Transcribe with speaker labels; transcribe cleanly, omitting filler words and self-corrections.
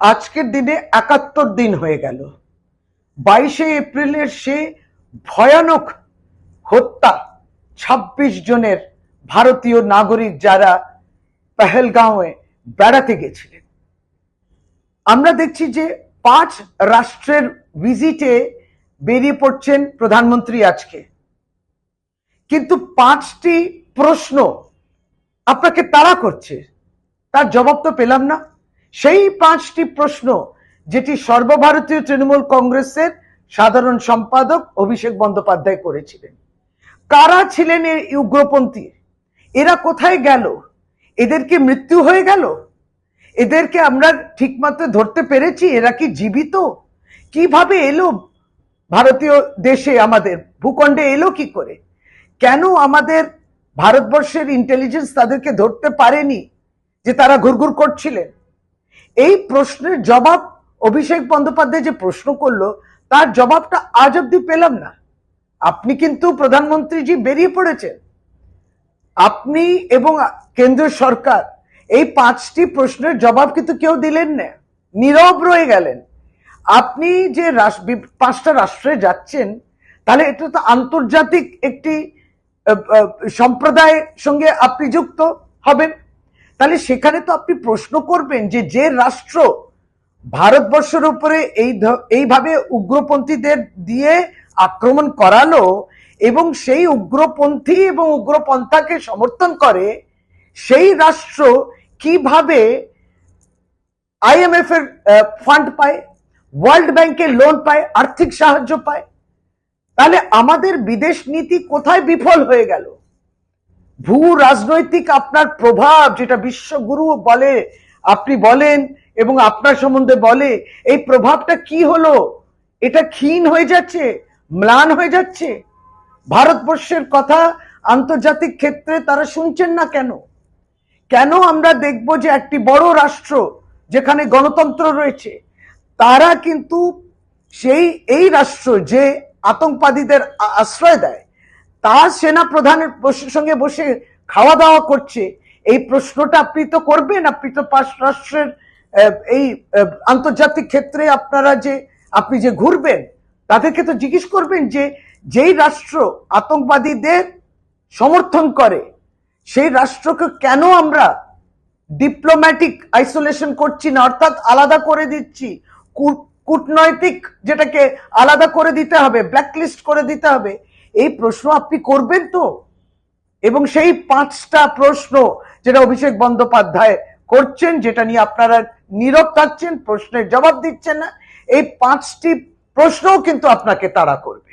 Speaker 1: আজকের দিনে ৭১ দিন হয়ে গেল 22শে এপ্রিলের সে ভয়ানক হত্যা ২৬ জনের ভারতীয় নাগরিক যারা পেহেলগাঁওয়ে বেড়াতে গেছিলেন। আমরা দেখছি যে ৫ রাষ্ট্রের ভিজিটে বেরিয়ে পড়ছেন প্রধানমন্ত্রী আজকে, কিন্তু ৫টি প্রশ্ন আপনাকে তাড়া করছে, তার জবাব তো পেলাম না। সেই ৫টি প্রশ্ন যেটি সর্বভারতীয় তৃণমূল কংগ্রেসের সাধারণ সম্পাদক অভিষেক বন্দ্যোপাধ্যায় করেছিলেন। কারা ছিলেন এই উগ্রপন্থী? এরা কোথায় গেল? এদেরকে মৃত্যু হয়ে গেল? এদেরকে আমরা ঠিকমতো ধরতে পেরেছি? এরা কি জীবিত? কিভাবে এলো ভারতীয় দেশে, আমাদের ভূখণ্ডে এলো কি করে? কেন আমাদের ভারতবর্ষের ইন্টেলিজেন্স তাদেরকে ধরতে পারেনি যে তারা ঘুরঘুর করছিলেন? এই প্রশ্নের জবাব অভিষেক বন্দ্যোপাধ্যায় যে প্রশ্ন করলো তার জবাবটা আজ অব্দি পেলাম না। আপনি কিন্তু প্রধানমন্ত্রীজি বেরিয়ে পড়েছেন, আপনি এবং কেন্দ্রীয় সরকার এই ৫টি প্রশ্নের জবাব কিন্তু কেউ দিলেন না, নীরব রয়ে গেলেন। আপনি যে ৫টা রাষ্ট্রে যাচ্ছেন, তাহলে এটা তো আন্তর্জাতিক একটি সম্প্রদায়ের সঙ্গে আপনি যুক্ত হবেন, তাহলে সেখানে তো আপনি প্রশ্ন করবেন যে যে রাষ্ট্র ভারতবর্ষের উপরে এইভাবে উগ্রপন্থীদের দিয়ে আক্রমণ করালো এবং সেই উগ্রপন্থী এবং উগ্রপন্থাকে সমর্থন করে, সেই রাষ্ট্র কিভাবে আইএমএফ এর ফান্ড পায়, ওয়ার্ল্ড ব্যাংকের লোন পায়, আর্থিক সাহায্য পায়? তাহলে আমাদের বিদেশ নীতি কোথায় বিফল হয়ে গেল? ভূ রাজনৈতিক আপনার প্রভাব, যেটা বিশ্বগুরু বলে, আপনি বলেন এবং আপনার সম্বন্ধে বলে, এই প্রভাবটা কি হলো? এটা ক্ষীণ হয়ে যাচ্ছে, ম্লান হয়ে যাচ্ছে। ভারতবর্ষের কথা আন্তর্জাতিক ক্ষেত্রে তারা শুনছেন না কেন? কেন আমরা দেখব যে একটি বড় রাষ্ট্র যেখানে গণতন্ত্র রয়েছে, তারা কিন্তু এই রাষ্ট্র যে আতঙ্কবাদীদের আশ্রয় দেয়, তার সেনা প্রধানের সঙ্গে বসে খাওয়া দাওয়া করছে, এই প্রশ্নটা আপনি তো করবেন। আপনি তো ৫ রাষ্ট্রের এই আন্তর্জাতিক ক্ষেত্রে আপনি যে ঘুরবেন, তাদেরকে তো জিজ্ঞেস করবেন যে যেই রাষ্ট্র আতঙ্কবাদীদের সমর্থন করে, সেই রাষ্ট্রকে কেন আমরা ডিপ্লোম্যাটিক আইসোলেশন করছি না, অর্থাৎ আলাদা করে দিচ্ছি, কূটনৈতিক যেটাকে আলাদা করে দিতে হবে, ব্ল্যাকলিস্ট করে দিতে হবে। এই প্রশ্ন আপনি করবেন তো? এবং সেই ৫টা প্রশ্ন যেটা অভিষেক বন্দ্যোপাধ্যায় করছেন, যেটা নিয়ে আপনারা নীরব থাকছেন, প্রশ্নের জবাব দিচ্ছেন না, এই ৫টি প্রশ্নও কিন্তু আপনাকে তাড়া করবে।